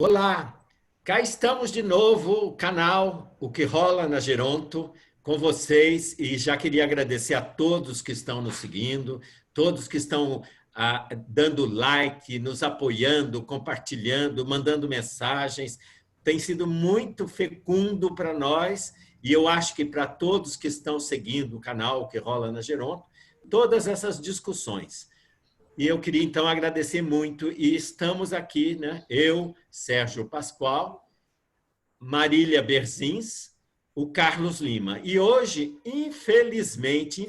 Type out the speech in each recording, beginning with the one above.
Olá, cá estamos de novo, o canal O que Rola na Geronto, com vocês, e já queria agradecer a todos que estão nos seguindo, todos que estão dando like, nos apoiando, compartilhando, mandando mensagens. Tem sido muito fecundo para nós, e eu acho que para todos que estão seguindo o canal O que Rola na Geronto, todas essas discussões. E eu queria, então, agradecer muito. E estamos aqui, né? Eu, Sérgio Pascoal, Marília Berzins, o Carlos Lima. E hoje, infelizmente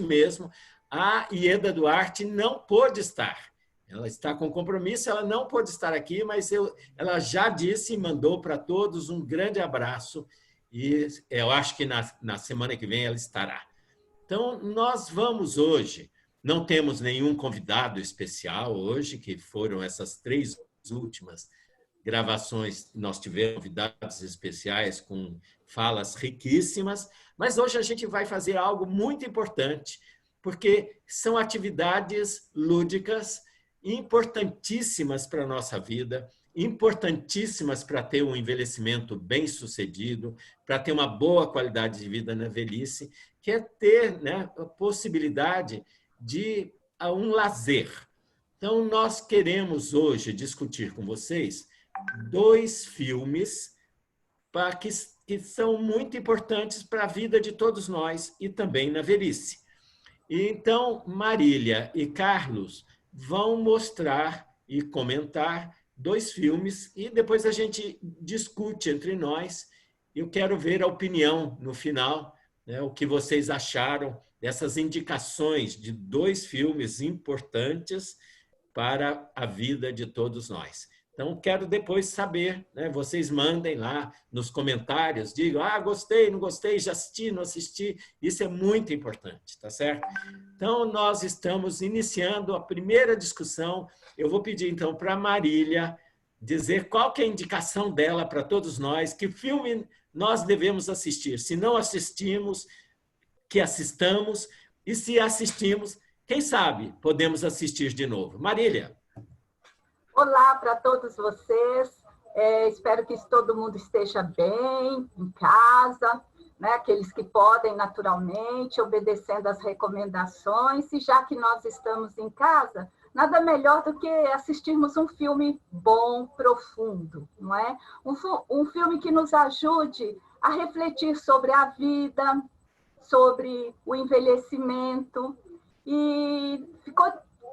mesmo, a Ieda Duarte não pôde estar. Ela está com compromisso, ela não pôde estar aqui, mas ela já disse e mandou para todos um grande abraço. E eu acho que na semana que vem ela estará. Então, nós vamos hoje, não temos nenhum convidado especial hoje, que foram essas três últimas gravações, nós tivemos convidados especiais com falas riquíssimas, mas hoje a gente vai fazer algo muito importante, porque são atividades lúdicas importantíssimas para a nossa vida, importantíssimas para ter um envelhecimento bem-sucedido, para ter uma boa qualidade de vida na velhice, que é ter, né, a possibilidade de um lazer. Então, nós queremos hoje discutir com vocês dois filmes que são muito importantes para a vida de todos nós e também na velhice. Então, Marília e Carlos vão mostrar e comentar dois filmes e depois a gente discute entre nós. Eu quero ver a opinião no final, né, o que vocês acharam dessas indicações de dois filmes importantes para a vida de todos nós. Então, quero depois saber, né? Vocês mandem lá nos comentários, digam, gostei, não gostei, já assisti, não assisti. Isso é muito importante, tá certo? Então, nós estamos iniciando a primeira discussão. Eu vou pedir, então, para a Marília dizer qual que é a indicação dela para todos nós, que filme nós devemos assistir. Se não assistimos, que assistamos, e se assistimos, quem sabe podemos assistir de novo. Marília. Olá para todos vocês. Espero que todo mundo esteja bem, em casa, né? Aqueles que podem, naturalmente, obedecendo às recomendações. E já que nós estamos em casa, nada melhor do que assistirmos um filme bom, profundo, não é? Um filme que nos ajude a refletir sobre a vida, sobre o envelhecimento. E ficou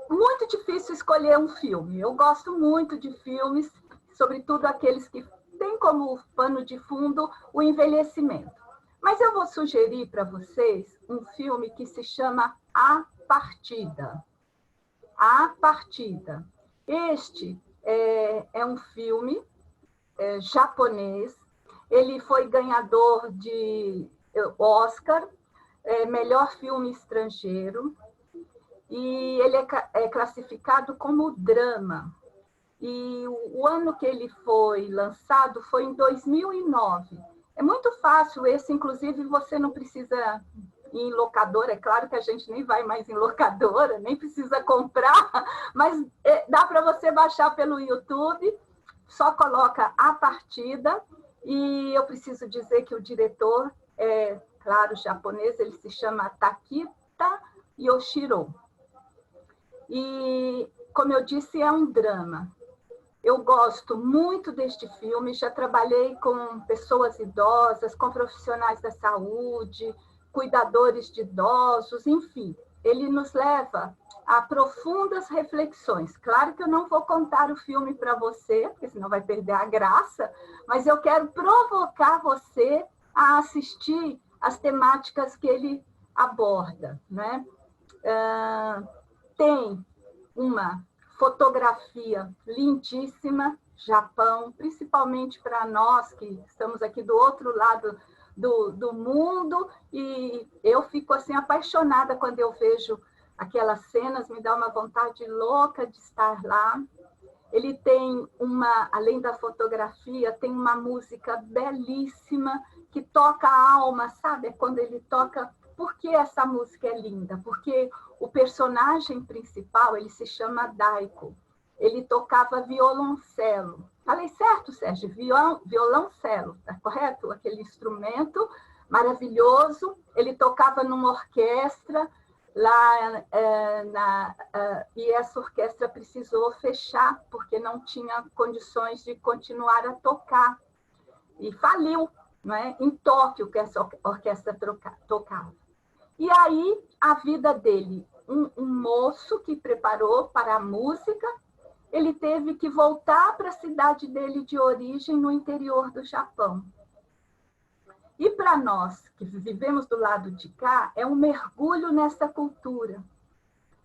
muito difícil escolher um filme. Eu gosto muito de filmes, sobretudo aqueles que têm como pano de fundo o envelhecimento. Mas eu vou sugerir para vocês um filme que se chama A Partida. A Partida. Este é um filme japonês. Ele foi ganhador de Oscar, melhor filme estrangeiro. E ele é classificado como drama. E o ano que ele foi lançado foi em 2009. É muito fácil esse, inclusive você não precisa ir em locadora, é claro que a gente nem vai mais em locadora, nem precisa comprar, mas dá para você baixar pelo YouTube, só coloca A Partida, e eu preciso dizer que o diretor é, claro, japonês, ele se chama Takita Yoshiro. E, como eu disse, é um drama. Eu gosto muito deste filme, já trabalhei com pessoas idosas, com profissionais da saúde, cuidadores de idosos, enfim. Ele nos leva a profundas reflexões. Claro que eu não vou contar o filme para você, porque senão vai perder a graça, mas eu quero provocar você a assistir as temáticas que ele aborda, né? Tem uma fotografia lindíssima, Japão, principalmente para nós que estamos aqui do outro lado do mundo, e eu fico assim apaixonada quando eu vejo aquelas cenas, me dá uma vontade louca de estar lá. Ele tem além da fotografia, tem uma música belíssima que toca a alma, sabe? É quando ele toca. Por que essa música é linda? Porque o personagem principal, ele se chama Daiko. Ele tocava violoncelo. Falei certo, Sérgio, violoncelo, tá correto? Aquele instrumento maravilhoso. Ele tocava numa orquestra lá e essa orquestra precisou fechar porque não tinha condições de continuar a tocar e faliu, não é? Em Tóquio que essa orquestra tocava. E aí a vida dele, um moço que preparou para a música, ele teve que voltar para a cidade dele de origem no interior do Japão. E para nós, que vivemos do lado de cá, é um mergulho nessa cultura,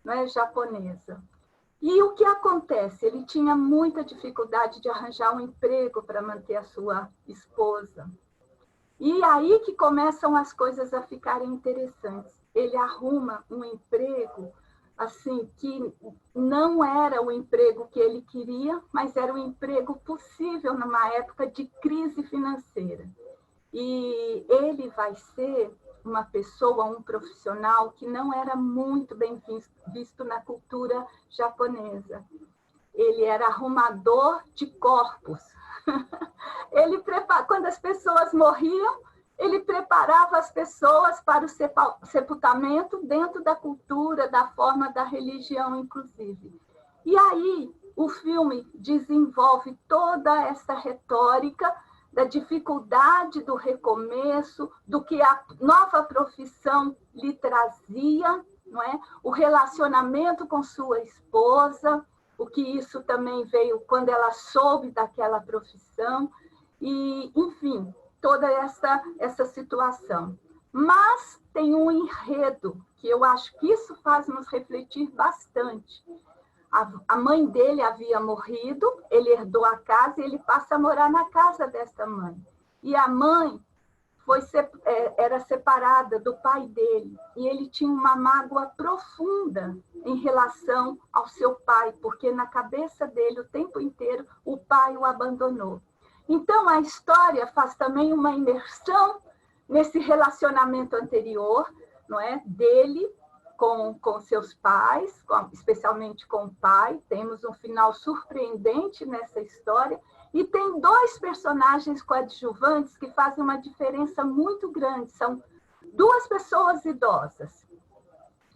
não é, japonesa. E o que acontece? Ele tinha muita dificuldade de arranjar um emprego para manter a sua esposa. E aí que começam as coisas a ficarem interessantes. Ele arruma um emprego assim que não era o emprego que ele queria, mas era o emprego possível numa época de crise financeira. E ele vai ser uma pessoa, um profissional que não era muito bem visto na cultura japonesa. Ele era arrumador de corpos. Ele quando as pessoas morriam, ele preparava as pessoas para o sepultamento dentro da cultura, da forma da religião, inclusive. E aí o filme desenvolve toda essa retórica da dificuldade do recomeço, do que a nova profissão lhe trazia, não é? O relacionamento com sua esposa, o que isso também veio quando ela soube daquela profissão, e, enfim, toda essa situação. Mas tem um enredo que eu acho que isso faz nos refletir bastante. A mãe dele havia morrido, ele herdou a casa e ele passa a morar na casa dessa mãe. E a mãe era separada do pai dele, e ele tinha uma mágoa profunda em relação ao seu pai, porque na cabeça dele, o tempo inteiro, o pai o abandonou. Então, a história faz também uma imersão nesse relacionamento anterior, não é? Dele com seus pais, especialmente com o pai. Temos um final surpreendente nessa história. E tem dois personagens coadjuvantes que fazem uma diferença muito grande. São duas pessoas idosas.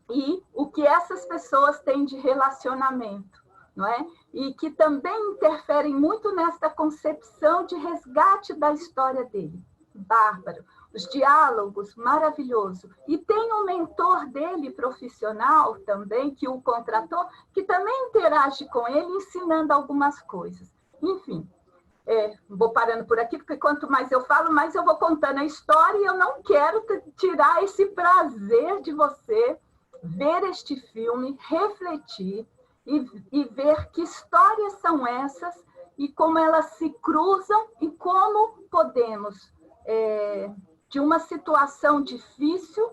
E o que essas pessoas têm de relacionamento, não é? E que também interferem muito nesta concepção de resgate da história dele. Bárbaro. Os diálogos, maravilhoso. E tem um mentor dele, profissional também, que o contratou, que também interage com ele, ensinando algumas coisas. Enfim, vou parando por aqui, porque quanto mais eu falo, mais eu vou contando a história, e eu não quero tirar esse prazer de você ver este filme, refletir e ver que histórias são essas e como elas se cruzam e como podemos, de uma situação difícil,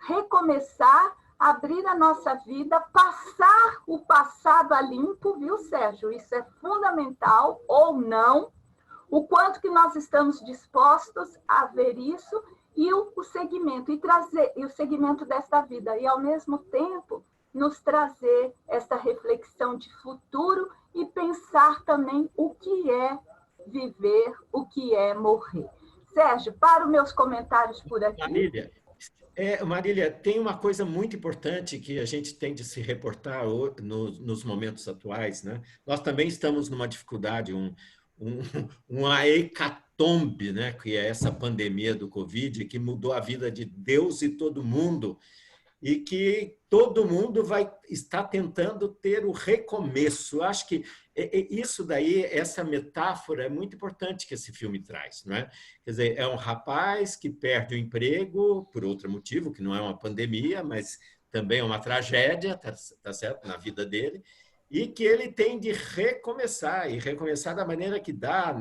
recomeçar, abrir a nossa vida, passar o passado a limpo, viu, Sérgio? Isso é fundamental, ou não, o quanto que nós estamos dispostos a ver isso e o segmento, e o segmento dessa vida, e ao mesmo tempo nos trazer essa reflexão de futuro e pensar também o que é viver, o que é morrer. Sérgio, para os meus comentários por aqui. Marília, tem uma coisa muito importante que a gente tem de se reportar nos momentos atuais, né? Nós também estamos numa dificuldade, uma hecatombe, né? Que é essa pandemia do Covid, que mudou a vida de Deus e todo mundo, e que todo mundo vai estar tentando ter o recomeço. Eu acho que isso daí, essa metáfora é muito importante que esse filme traz, não é? Quer dizer, é um rapaz que perde o emprego por outro motivo, que não é uma pandemia, mas também é uma tragédia, tá certo, na vida dele, e que ele tem de recomeçar, e recomeçar da maneira que dá,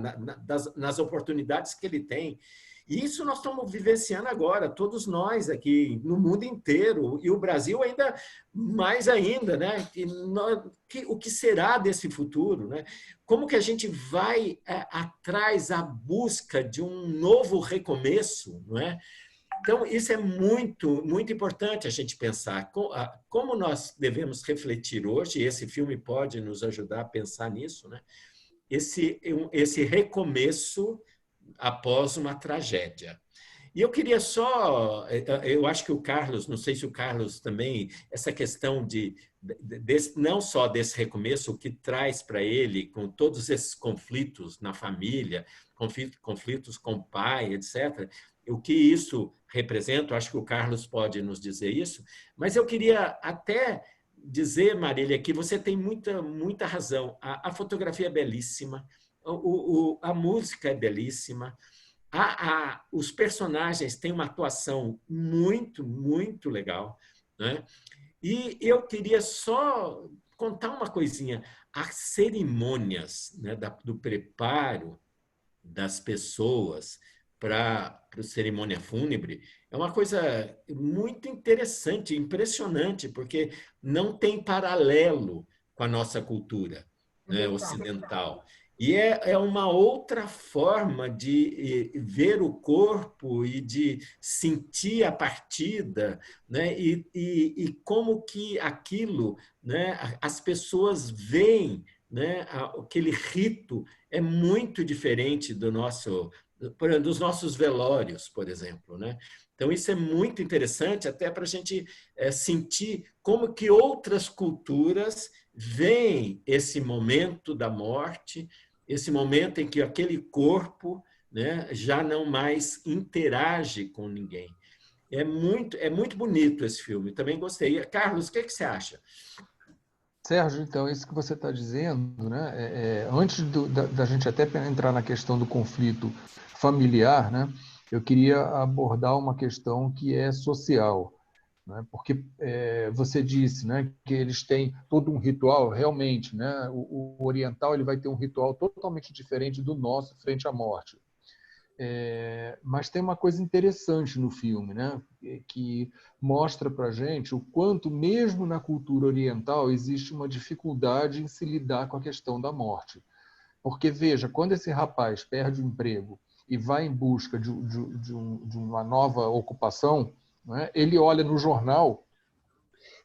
nas oportunidades que ele tem. E isso nós estamos vivenciando agora, todos nós aqui, no mundo inteiro, e o Brasil ainda mais ainda, né? O que será desse futuro, né? Como que a gente vai atrás à busca de um novo recomeço, não é? Então, isso é muito, muito importante a gente pensar. Como nós devemos refletir hoje, e esse filme pode nos ajudar a pensar nisso, né? esse recomeço após uma tragédia. E eu queria só, eu acho que o Carlos, não sei se o Carlos também, essa questão não só desse recomeço, o que traz para ele, com todos esses conflitos na família, conflitos com o pai, etc., o que isso representa, eu acho que o Carlos pode nos dizer isso, mas eu queria até dizer, Marília, que você tem muita razão. A fotografia é belíssima, a música é belíssima, os personagens têm uma atuação muito legal, né? E eu queria só contar uma coisinha. As cerimônias, né, do preparo das pessoas para a cerimônia fúnebre é uma coisa muito interessante, impressionante, porque não tem paralelo com a nossa cultura, né, ocidental. E é uma outra forma de ver o corpo e de sentir a partida, né? E como que aquilo, né, as pessoas veem, né, aquele rito é muito diferente dos nossos velórios, por exemplo, né? Então, isso é muito interessante até para a gente sentir como que outras culturas veem esse momento da morte, esse momento em que aquele corpo, né, já não mais interage com ninguém. É muito bonito esse filme, também gostei. Carlos, o que você acha? Sérgio, então, isso que você está dizendo, né? Antes da gente até entrar na questão do conflito familiar, né? Eu queria abordar uma questão que é social, né? Porque você disse, né, que eles têm todo um ritual, realmente, né? O oriental ele vai ter um ritual totalmente diferente do nosso frente à morte. Mas tem uma coisa interessante no filme, né? Que mostra para a gente o quanto, mesmo na cultura oriental, existe uma dificuldade em se lidar com a questão da morte. Porque, veja, quando esse rapaz perde o emprego e vai em busca de uma nova ocupação, né? Ele olha no jornal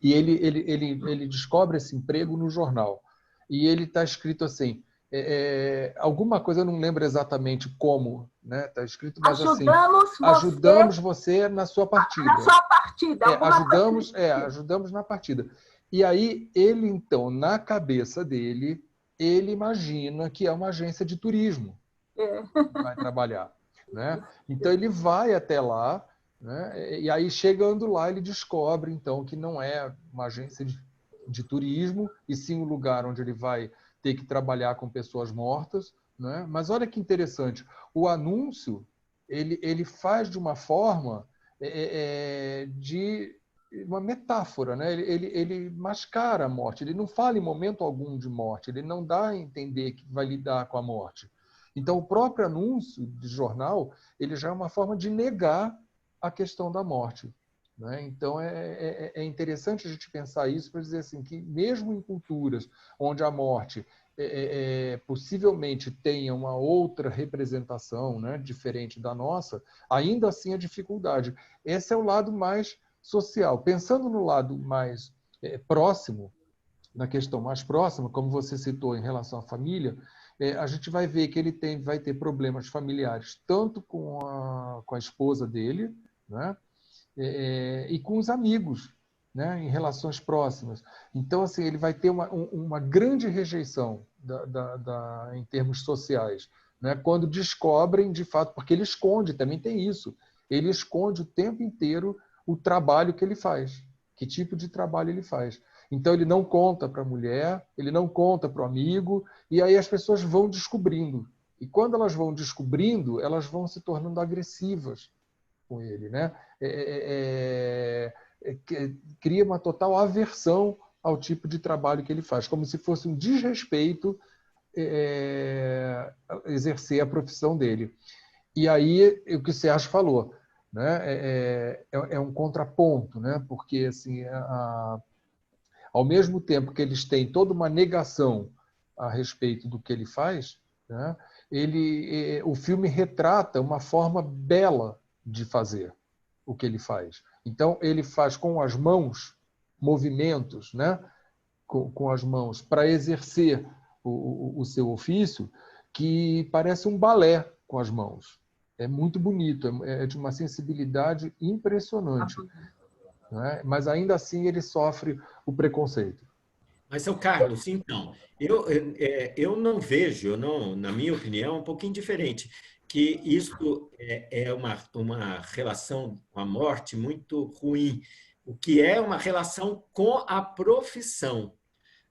e ele descobre esse emprego no jornal. E ele está escrito assim, alguma coisa, eu não lembro exatamente como, né? Está escrito, mas ajudamos você na sua partida. Na sua partida, ajudamos na partida. E aí, ele, então, na cabeça dele, ele imagina que é uma agência de turismo que vai trabalhar, né? Então, ele vai até lá, né? E aí, chegando lá, ele descobre, então, que não é uma agência de turismo, e sim um lugar onde ele vai ter que trabalhar com pessoas mortas, né? Mas olha que interessante, o anúncio ele faz de uma forma de uma metáfora, né? Ele mascara a morte, ele não fala em momento algum de morte, ele não dá a entender que vai lidar com a morte. Então, o próprio anúncio de jornal ele já é uma forma de negar a questão da morte. Né? Então, é interessante a gente pensar isso para dizer assim, que mesmo em culturas onde a morte possivelmente tenha uma outra representação, né, diferente da nossa, ainda assim a dificuldade. Esse é o lado mais social. Pensando no lado mais próximo, na questão mais próxima, como você citou em relação à família, a gente vai ver que ele vai ter problemas familiares tanto com a esposa dele, né, e com os amigos, né, em relações próximas. Então, assim, ele vai ter uma grande rejeição em termos sociais, né, quando descobrem, de fato, porque ele esconde, também tem isso, ele esconde o tempo inteiro o trabalho que ele faz, que tipo de trabalho ele faz. Então, ele não conta para a mulher, ele não conta para o amigo, e aí as pessoas vão descobrindo. E quando elas vão descobrindo, elas vão se tornando agressivas com ele, né? Cria uma total aversão ao tipo de trabalho que ele faz, como se fosse um desrespeito exercer a profissão dele. E aí, o que o Sérgio falou, né? É um contraponto, né? Porque assim, ao mesmo tempo que eles têm toda uma negação a respeito do que ele faz, né? O filme retrata uma forma bela de fazer o que ele faz. Então, ele faz com as mãos movimentos, né? com as mãos, para exercer o seu ofício, que parece um balé com as mãos. É muito bonito, é de uma sensibilidade impressionante, não é? Mas ainda assim ele sofre o preconceito. Mas, seu Carlos, então, eu não vejo, eu não, na minha opinião, um pouquinho diferente, que isso é uma relação com a morte muito ruim, o que é uma relação com a profissão.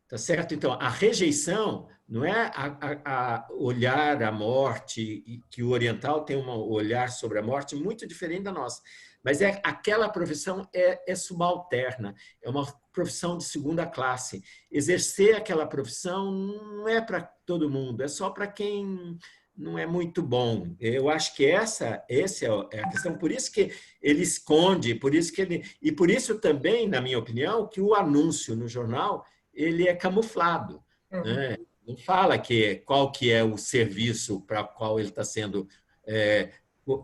Tá certo? Então, a rejeição não é a olhar a morte, e que o oriental tem um olhar sobre a morte muito diferente da nossa, mas aquela profissão é subalterna, é uma profissão de segunda classe. Exercer aquela profissão não é para todo mundo, é só para quem não é muito bom. Eu acho que essa é a questão. Por isso que ele esconde, e por isso também, na minha opinião, que o anúncio no jornal ele é camuflado, né? Não fala qual que é o serviço para o qual ele está sendo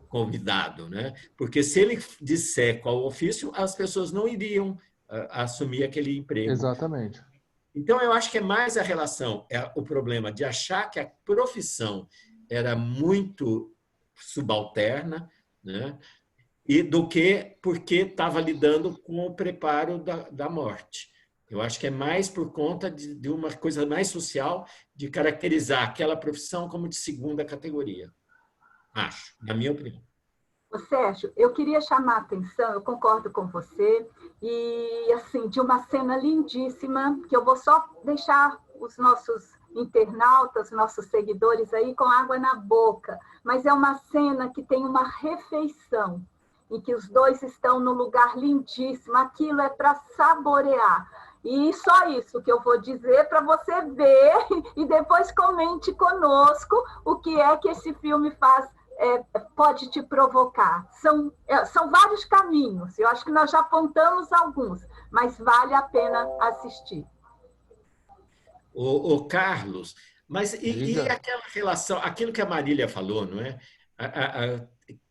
convidado, né? Porque se ele disser qual o ofício, as pessoas não iriam assumir aquele emprego. Exatamente. Então, eu acho que é mais a relação, o problema de achar que a profissão era muito subalterna, né? E do que porque estava lidando com o preparo da morte. Eu acho que é mais por conta de uma coisa mais social, de caracterizar aquela profissão como de segunda categoria. Acho, na minha opinião. Ô, Sérgio, eu queria chamar a atenção, eu concordo com você, e assim, de uma cena lindíssima, que eu vou só deixar os nossos internautas, nossos seguidores aí com água na boca, mas é uma cena que tem uma refeição, em que os dois estão num lugar lindíssimo, aquilo é para saborear. E só isso que eu vou dizer para você ver e depois comente conosco o que é que esse filme pode te provocar. São vários caminhos, eu acho que nós já apontamos alguns, mas vale a pena assistir. O Carlos, mas e aquela relação, aquilo que a Marília falou, não é?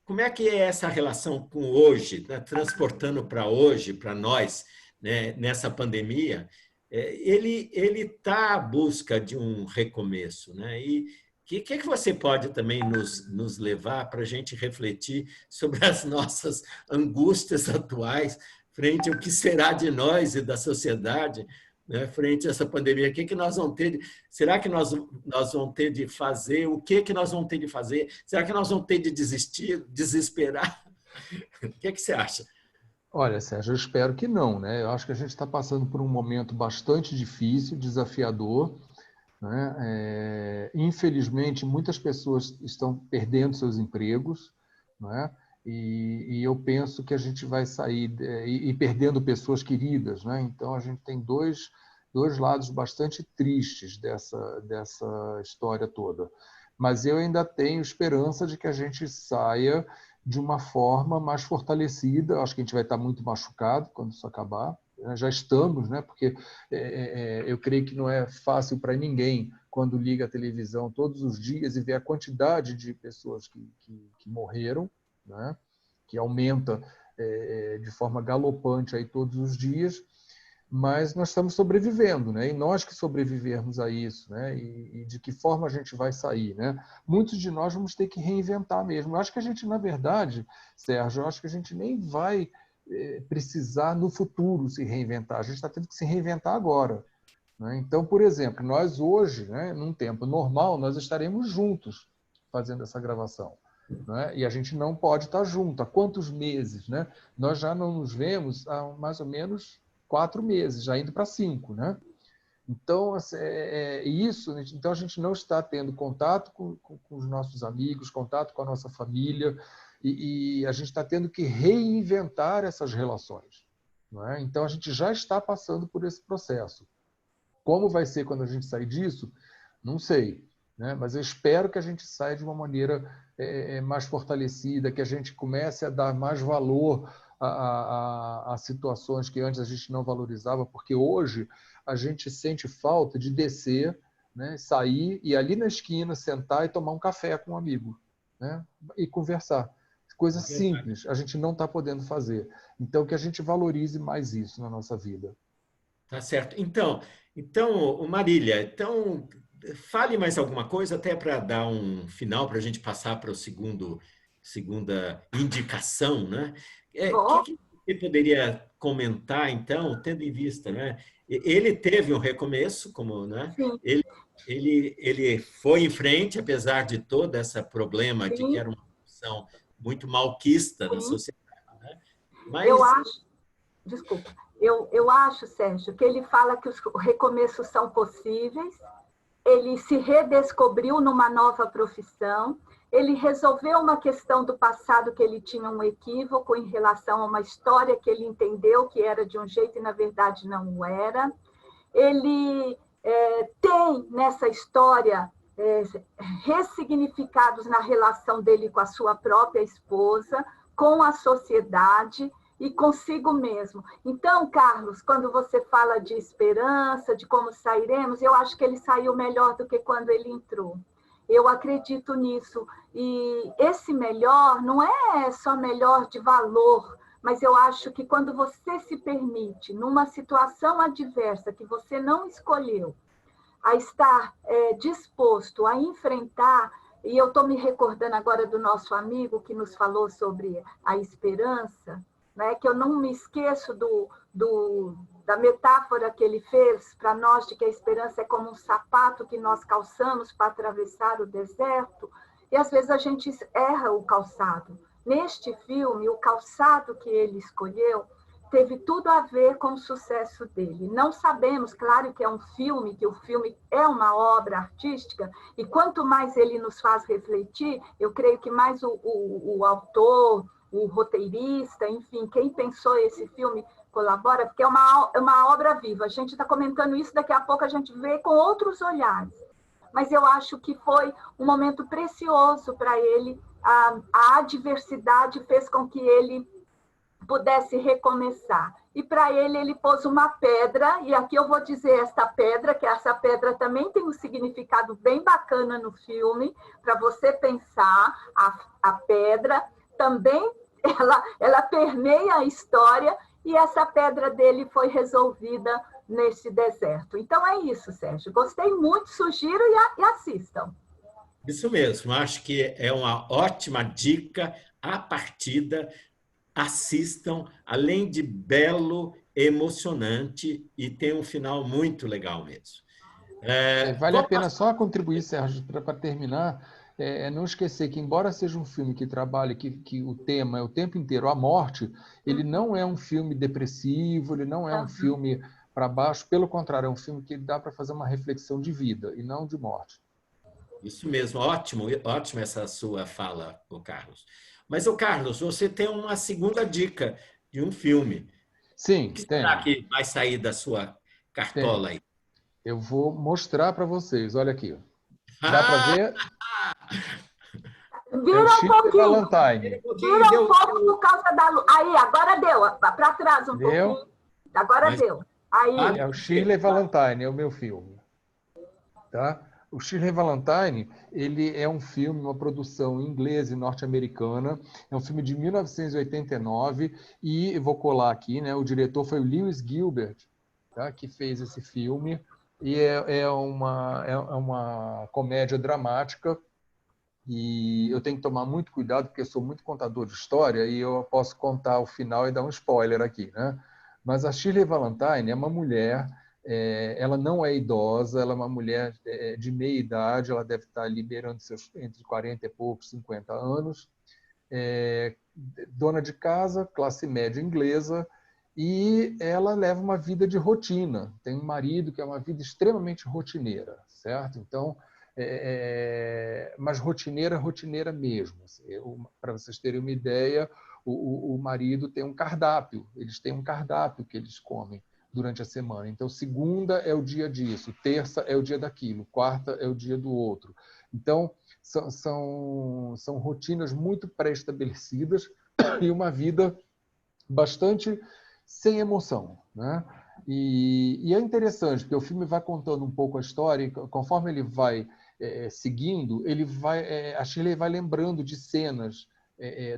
Como é que é essa relação com hoje, né? Transportando para hoje, para nós, né? Nessa pandemia? Ele está à busca de um recomeço, né? E que você pode também nos levar para a gente refletir sobre as nossas angústias atuais frente ao que será de nós e da sociedade, né, frente a essa pandemia? O que nós vamos ter? Será que nós vamos ter de fazer? O que nós vamos ter de fazer? Será que nós vamos ter de desistir, desesperar? O que você acha? Olha, Sérgio, eu espero que não, né? Eu acho que a gente está passando por um momento bastante difícil, desafiador, né? Infelizmente, muitas pessoas estão perdendo seus empregos, né? E eu penso que a gente vai sair e perdendo pessoas queridas, né? Então, a gente tem dois lados bastante tristes dessa história toda. Mas eu ainda tenho esperança de que a gente saia de uma forma mais fortalecida. Acho que a gente vai estar muito machucado quando isso acabar. Já estamos, né? Porque eu creio que não é fácil para ninguém quando liga a televisão todos os dias e vê a quantidade de pessoas que morreram, né? Que aumenta de forma galopante aí todos os dias, mas nós estamos sobrevivendo, né? E nós que sobrevivermos a isso, né? E de que forma a gente vai sair, né? Muitos de nós vamos ter que reinventar mesmo. Eu acho que a gente, na verdade, Sérgio, eu acho que a gente nem vai precisar no futuro se reinventar. A gente está tendo que se reinventar agora, né? Então, por exemplo, nós hoje, né, num tempo normal, nós estaremos juntos fazendo essa gravação, né? E a gente não pode estar junto. Há quantos meses, né? Nós já não nos vemos há mais ou menos 4 meses, já indo para 5, né? Então, isso. Então, a gente não está tendo contato com os nossos amigos, contato com a nossa família, e a gente está tendo que reinventar essas relações, não é? Então, a gente já está passando por esse processo. Como vai ser quando a gente sair disso? Não sei, né? Mas eu espero que a gente saia de uma maneira mais fortalecida, que a gente comece a dar mais valor a situações que antes a gente não valorizava, porque hoje a gente sente falta de descer, né, sair e ali na esquina sentar e tomar um café com um amigo, né, e conversar. Coisa simples, a gente não está podendo fazer. Então, que a gente valorize mais isso na nossa vida. Tá certo. Então, Marília, então fale mais alguma coisa, até para dar um final, para a gente passar para o segunda indicação, né? O Bom, que você poderia comentar, então, tendo em vista, né? Ele teve um recomeço, como, né? sim, Ele foi em frente, apesar de todo esse problema de que sim, era uma opção muito malquista na sim. sociedade, né? Eu Mas acho, desculpa, eu acho, Sérgio, que ele fala que os recomeços são possíveis, ele se redescobriu numa nova profissão, ele resolveu uma questão do passado que ele tinha um equívoco em relação a uma história que ele entendeu que era de um jeito e, na verdade, não o era. Ele tem nessa história ressignificados na relação dele com a sua própria esposa, com a sociedade e consigo mesmo. Então, Carlos, quando você fala de esperança, de como sairemos, eu acho que ele saiu melhor do que quando ele entrou. Eu acredito nisso. E esse melhor não é só melhor de valor, mas eu acho que quando você se permite, numa situação adversa que você não escolheu, a estar disposto a enfrentar, e eu estou me recordando agora do nosso amigo que nos falou sobre a esperança, né, que eu não me esqueço da metáfora que ele fez para nós, de que a esperança é como um sapato que nós calçamos para atravessar o deserto, e às vezes a gente erra o calçado. Neste filme, o calçado que ele escolheu teve tudo a ver com o sucesso dele. Não sabemos, claro que é um filme, que o filme é uma obra artística, e quanto mais ele nos faz refletir, eu creio que mais o autor, o roteirista, enfim, quem pensou esse filme colabora, porque é uma obra viva. A gente está comentando isso, daqui a pouco a gente vê com outros olhares. Mas eu acho que foi um momento precioso para ele. A adversidade fez com que ele pudesse recomeçar. E para ele pôs uma pedra, e aqui eu vou dizer esta pedra, que essa pedra também tem um significado bem bacana no filme, para você pensar, a pedra também, ela permeia a história, e essa pedra dele foi resolvida nesse deserto. Então é isso, Sérgio. Gostei muito, sugiro e assistam. isso mesmo, acho que é uma ótima dica a partida. Assistam, além de belo, emocionante e tem um final muito legal mesmo. Vale a Vamos pena passar. só contribuir, Sérgio, para terminar, não esquecer que, embora seja um filme que trabalhe, que o tema é o tempo inteiro a morte, ele não é um filme depressivo, ele não é um filme para baixo, pelo contrário, é um filme que dá para fazer uma reflexão de vida e não de morte. Isso mesmo, ótimo, ótimo essa sua fala, o Carlos. Mas, o Carlos, você tem uma segunda dica de um filme. O Sim, que será tenho, que vai sair da sua tenho. cartola aí? Eu vou mostrar para vocês, olha aqui. Dá para Ah, ver? É o Vira um Shirley pouquinho. um Valentine. pouquinho, Vira um deu. pouco por causa da luz. Aí, agora deu. Para trás um Deu? pouquinho. Agora Mas deu. Aí. É o Shirley Valentine, é o meu filme. Tá? O Shirley Valentine, ele é um filme, uma produção inglesa e norte-americana. É um filme de 1989 e eu vou colar aqui, né? O diretor foi o Lewis Gilbert, tá? Que fez esse filme. E é uma comédia dramática e eu tenho que tomar muito cuidado porque eu sou muito contador de história e eu posso contar o final e dar um spoiler aqui, né? Mas a Shirley Valentine é uma mulher, ela não é idosa, ela é uma mulher de meia idade, ela deve estar liberando seus entre 40 e poucos, 50 anos, dona de casa, classe média inglesa, e ela leva uma vida de rotina. Tem um marido que é uma vida extremamente rotineira, certo? Então, mas rotineira, rotineira mesmo. Assim, para vocês terem uma ideia, o marido tem um cardápio, eles têm um cardápio que eles comem durante a semana. Então, segunda é o dia disso, terça é o dia daquilo, quarta é o dia do outro. Então, são rotinas muito pré-estabelecidas e uma vida bastante sem emoção, né? E é interessante, porque o filme vai contando um pouco a história, e conforme ele vai seguindo, a Shirley vai lembrando de cenas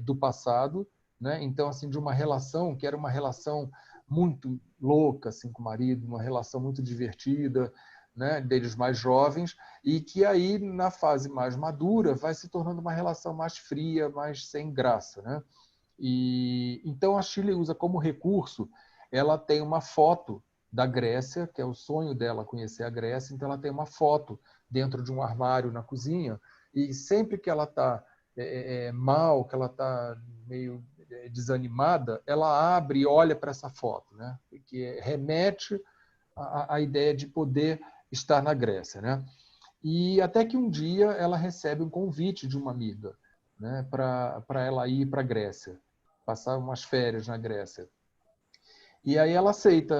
do passado, né? Então, assim, de uma relação que era uma relação muito louca assim, com o marido, uma relação muito divertida, né, deles mais jovens, e que aí, na fase mais madura, vai se tornando uma relação mais fria, mais sem graça, né? E então a Shirley usa como recurso, ela tem uma foto da Grécia, que é o sonho dela conhecer a Grécia, então ela tem uma foto dentro de um armário na cozinha, e sempre que ela está mal, que ela está meio desanimada, ela abre e olha para essa foto, né? Que remete à ideia de poder estar na Grécia, né? E até que um dia ela recebe um convite de uma amiga, né, para ela ir para a Grécia, passar umas férias na Grécia. E aí ela aceita,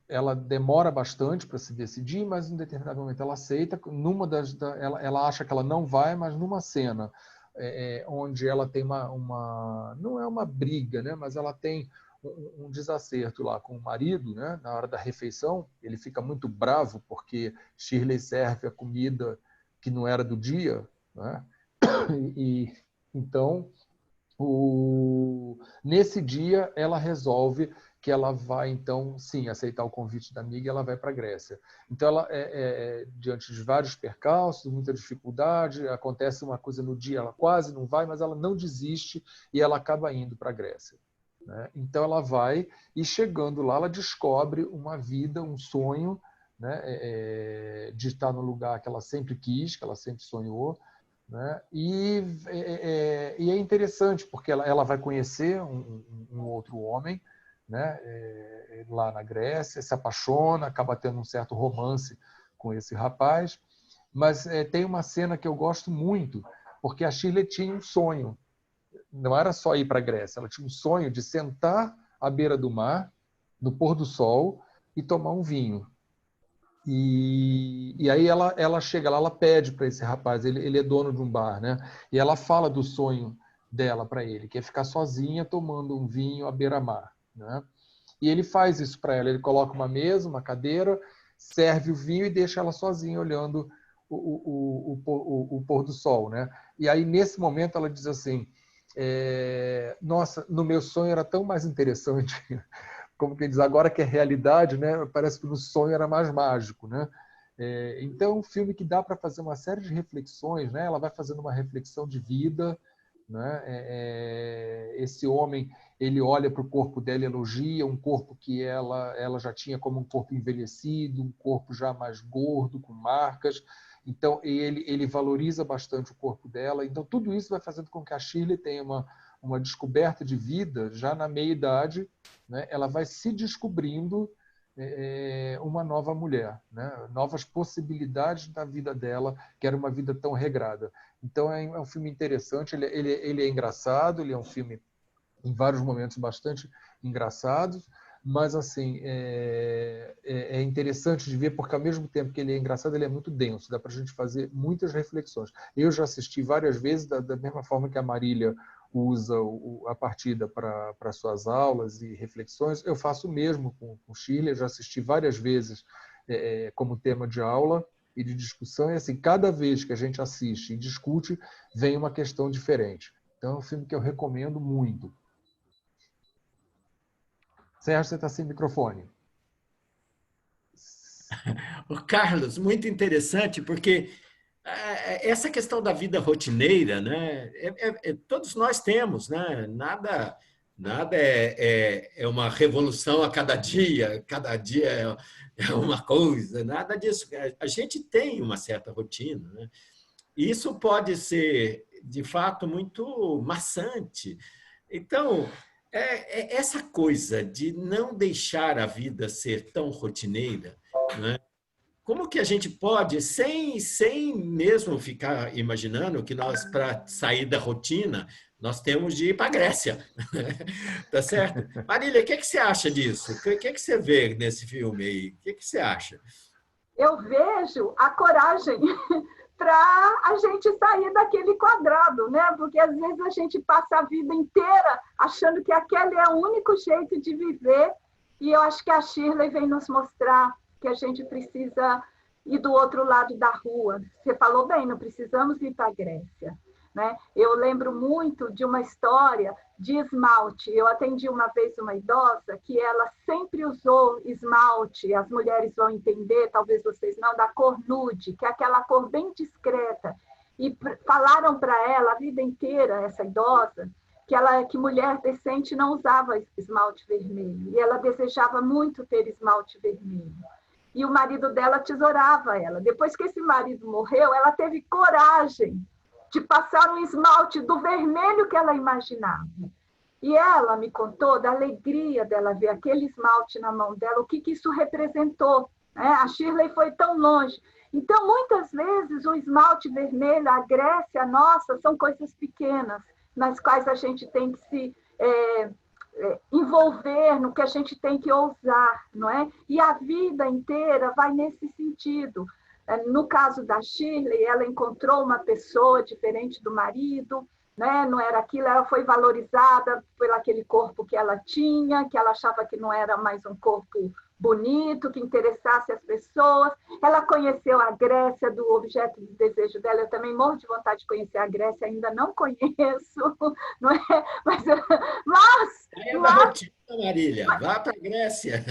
ela demora bastante para se decidir, mas em determinado momento ela aceita. Ela acha que ela não vai, mas numa cena onde ela tem não é uma briga, né, mas ela tem um desacerto lá com o marido, né, na hora da refeição. Ele fica muito bravo porque Shirley serve a comida que não era do dia, né? E então nesse dia ela resolve que ela vai, então, sim, aceitar o convite da amiga e ela vai para a Grécia. Então, ela, diante de vários percalços, muita dificuldade, acontece uma coisa no dia, ela quase não vai, mas ela não desiste e ela acaba indo para a Grécia, né? Então, ela vai e, chegando lá, ela descobre uma vida, um sonho, né, de estar no lugar que ela sempre quis, que ela sempre sonhou, né? E é interessante, porque ela vai conhecer um outro homem, né, lá na Grécia, se apaixona, acaba tendo um certo romance com esse rapaz, mas tem uma cena que eu gosto muito, porque a Shirley tinha um sonho, não era só ir para a Grécia, ela tinha um sonho de sentar à beira do mar, no pôr do sol, e tomar um vinho. E aí ela chega lá, ela pede para esse rapaz, ele é dono de um bar, né? E ela fala do sonho dela para ele, que é ficar sozinha tomando um vinho à beira-mar, né? E ele faz isso para ela, ele coloca uma mesa, uma cadeira, serve o vinho e deixa ela sozinha olhando o pôr do sol, né? E aí nesse momento ela diz assim: nossa, no meu sonho era tão mais interessante. Como quem diz, agora que é realidade, né, parece que no sonho era mais mágico, né? Então, é um filme que dá para fazer uma série de reflexões, né? Ela vai fazendo uma reflexão de vida, né? Esse homem, ele olha para o corpo dela e elogia, um corpo que ela já tinha como um corpo envelhecido, um corpo já mais gordo, com marcas. Então, ele valoriza bastante o corpo dela. Então, tudo isso vai fazendo com que a Shirley tenha uma descoberta de vida já na meia-idade, né? Ela vai se descobrindo uma nova mulher, né? Novas possibilidades da vida dela, que era uma vida tão regrada. Então, é um filme interessante, ele é engraçado, ele é um filme, em vários momentos, bastante engraçado, mas assim é interessante de ver, porque ao mesmo tempo que ele é engraçado, ele é muito denso, dá para a gente fazer muitas reflexões. Eu já assisti várias vezes, da mesma forma que a Marília usa a partida para suas aulas e reflexões, eu faço o mesmo com Shirley, já assisti várias vezes como tema de aula e de discussão, e assim, cada vez que a gente assiste e discute, vem uma questão diferente. Então, é um filme que eu recomendo muito. Sérgio, você está sem microfone. Carlos, muito interessante, porque essa questão da vida rotineira, né? Todos nós temos, né? Nada é uma revolução a cada dia é uma coisa, nada disso. A gente tem uma certa rotina, né? Isso pode ser, de fato, muito maçante. Então, essa coisa de não deixar a vida ser tão rotineira, né? Como que a gente pode, sem mesmo ficar imaginando que nós, para sair da rotina, nós temos de ir para a Grécia? Tá certo? Marília, o que você acha disso? O que você vê nesse filme aí? O que você acha? Eu vejo a coragem para a gente sair daquele quadrado, né? Porque às vezes a gente passa a vida inteira achando que aquele é o único jeito de viver, e eu acho que a Shirley vem nos mostrar que a gente precisa ir do outro lado da rua. Você falou bem, não precisamos ir para a Grécia, né? Eu lembro muito de uma história de esmalte. Eu atendi uma vez uma idosa que ela sempre usou esmalte, as mulheres vão entender, talvez vocês não, da cor nude, que é aquela cor bem discreta. E falaram para ela a vida inteira, essa idosa, que mulher decente não usava esmalte vermelho. E ela desejava muito ter esmalte vermelho. E o marido dela tesourava ela. Depois que esse marido morreu, ela teve coragem de passar um esmalte do vermelho que ela imaginava. E ela me contou da alegria dela ver aquele esmalte na mão dela, o que isso representou, né? A Shirley foi tão longe. Então, muitas vezes, o esmalte vermelho, a Grécia nossa, são coisas pequenas, nas quais a gente tem que se envolver, no que a gente tem que ousar, não é? E a vida inteira vai nesse sentido. No caso da Shirley, ela encontrou uma pessoa diferente do marido, né? Não era aquilo, ela foi valorizada por aquele corpo que ela tinha, que ela achava que não era mais um corpo bonito, que interessasse as pessoas. Ela conheceu a Grécia, do objeto de desejo dela. Eu também morro de vontade de conhecer a Grécia, ainda não conheço, não é? Mas Marília, vá para a Grécia.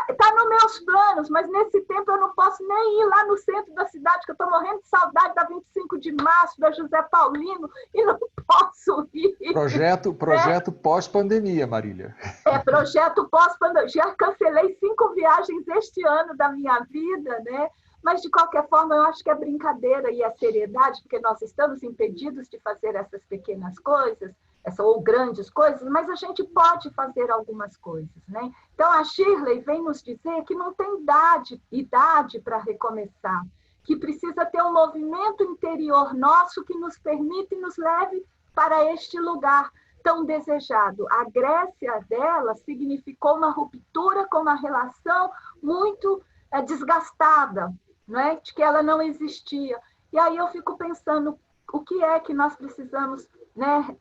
Está nos meus planos, mas nesse tempo eu não posso nem ir lá no centro da cidade, que eu estou morrendo de saudade da 25 de março, da José Paulino, e não posso ir. Projeto pós-pandemia, Marília. Projeto pós-pandemia. Já cancelei 5 viagens este ano da minha vida, né? Mas, de qualquer forma, eu acho que é brincadeira e é seriedade, porque nós estamos impedidos de fazer essas pequenas coisas, ou grandes coisas, mas a gente pode fazer algumas coisas, né? Então, a Shirley vem nos dizer que não tem idade para recomeçar, que precisa ter um movimento interior nosso que nos permita e nos leve para este lugar tão desejado. A Grécia dela significou uma ruptura com uma relação muito desgastada, não é? De que ela não existia. E aí eu fico pensando o que é que nós precisamos, né,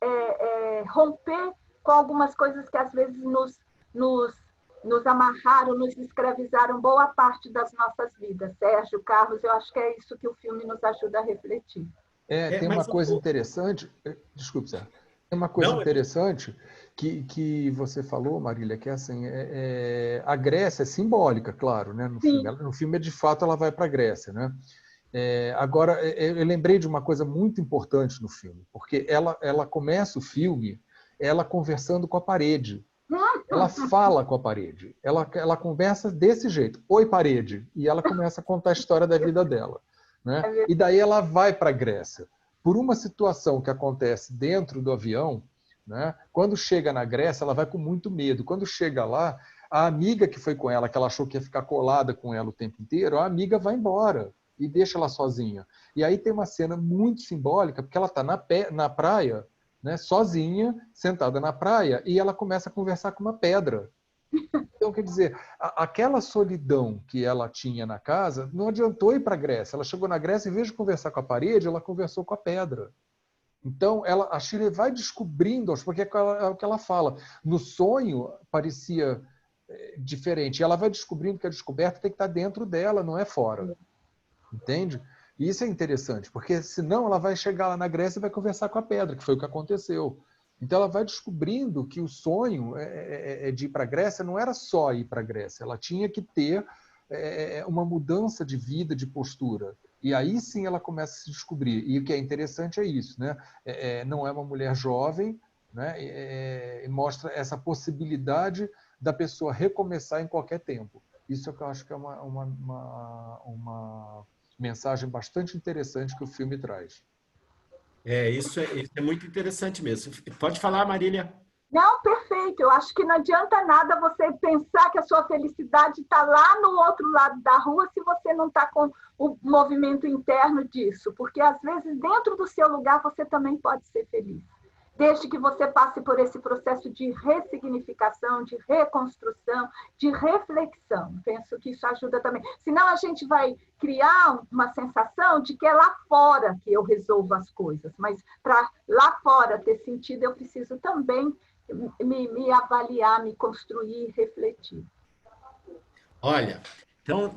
romper com algumas coisas que às vezes nos amarraram, nos escravizaram boa parte das nossas vidas. Sérgio, Carlos, eu acho que é isso que o filme nos ajuda a refletir. Tem uma coisa interessante... Desculpe, Sérgio. Tem uma coisa interessante que você falou, Marília, que é assim, a Grécia é simbólica, claro, né, no filme. No filme, de fato, ela vai para a Grécia, né? Agora, eu lembrei de uma coisa muito importante no filme, porque ela começa o filme ela conversando com a parede. Ela fala com a parede. Ela conversa desse jeito. Oi, parede. E ela começa a contar a história da vida dela, né? E daí ela vai para a Grécia. Por uma situação que acontece dentro do avião, né? Quando chega na Grécia, ela vai com muito medo. Quando chega lá, a amiga que foi com ela, que ela achou que ia ficar colada com ela o tempo inteiro, a amiga vai embora e deixa ela sozinha. E aí tem uma cena muito simbólica, porque ela está na praia, né, sozinha, sentada na praia, e ela começa a conversar com uma pedra. Então, quer dizer, aquela solidão que ela tinha na casa, não adiantou ir para a Grécia. Ela chegou na Grécia, em vez de conversar com a parede, ela conversou com a pedra. Então, a Shirley vai descobrindo, porque é o que ela fala. No sonho, parecia diferente. Ela vai descobrindo que a descoberta tem que estar dentro dela, não é fora. Entende? E isso é interessante, porque senão ela vai chegar lá na Grécia e vai conversar com a pedra, que foi o que aconteceu. Então ela vai descobrindo que o sonho de ir para a Grécia não era só ir para a Grécia, ela tinha que ter uma mudança de vida, de postura. E aí sim ela começa a se descobrir. E o que é interessante é isso, né? Não é uma mulher jovem, né? E mostra essa possibilidade da pessoa recomeçar em qualquer tempo. Isso é que eu acho que é uma mensagem bastante interessante que o filme traz. Isso é muito interessante mesmo. Pode falar, Marília. Não, perfeito. Eu acho que não adianta nada você pensar que a sua felicidade está lá no outro lado da rua se você não está com o movimento interno disso. Porque, às vezes, dentro do seu lugar, você também pode ser feliz. Desde que você passe por esse processo de ressignificação, de reconstrução, de reflexão. Penso que isso ajuda também. Senão a gente vai criar uma sensação de que é lá fora que eu resolvo as coisas. Mas para lá fora ter sentido, eu preciso também me avaliar, me construir, refletir. Olha, então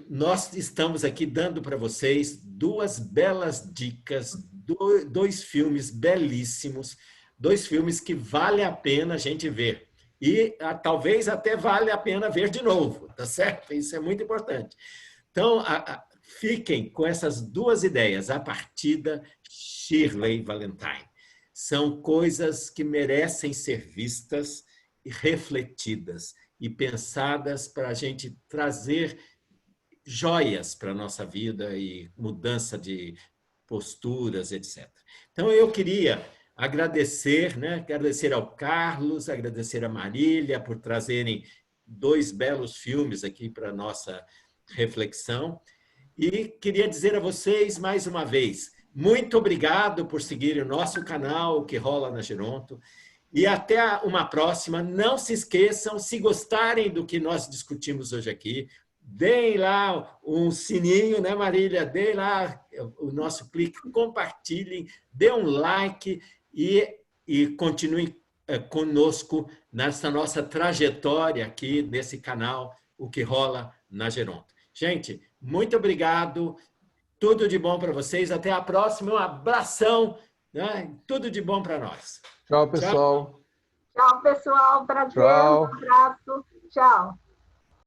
nós estamos aqui dando para vocês 2 belas dicas, 2 filmes belíssimos 2 filmes que vale a pena a gente ver. E talvez até vale a pena ver de novo, tá certo? Isso é muito importante. Então, fiquem com essas 2 ideias. A Partida, Shirley Valentine. São coisas que merecem ser vistas e refletidas e pensadas para a gente trazer joias para a nossa vida e mudança de posturas, etc. Então, eu queria agradecer, né? Agradecer ao Carlos, agradecer a Marília por trazerem 2 belos filmes aqui para a nossa reflexão. E queria dizer a vocês, mais uma vez, muito obrigado por seguirem o nosso canal, o que rola na Geronto. E até uma próxima. Não se esqueçam, se gostarem do que nós discutimos hoje aqui, deem lá um sininho, né, Marília? Deem lá o nosso clique, compartilhem, dê um like e continuem conosco nessa nossa trajetória aqui nesse canal, o que rola na Geronto. Gente, muito obrigado. Tudo de bom para vocês. Até a próxima. Um abração. Né? Tudo de bom para nós. Tchau, pessoal. Tchau, pessoal. Prazer. Tchau. Um abraço. Tchau.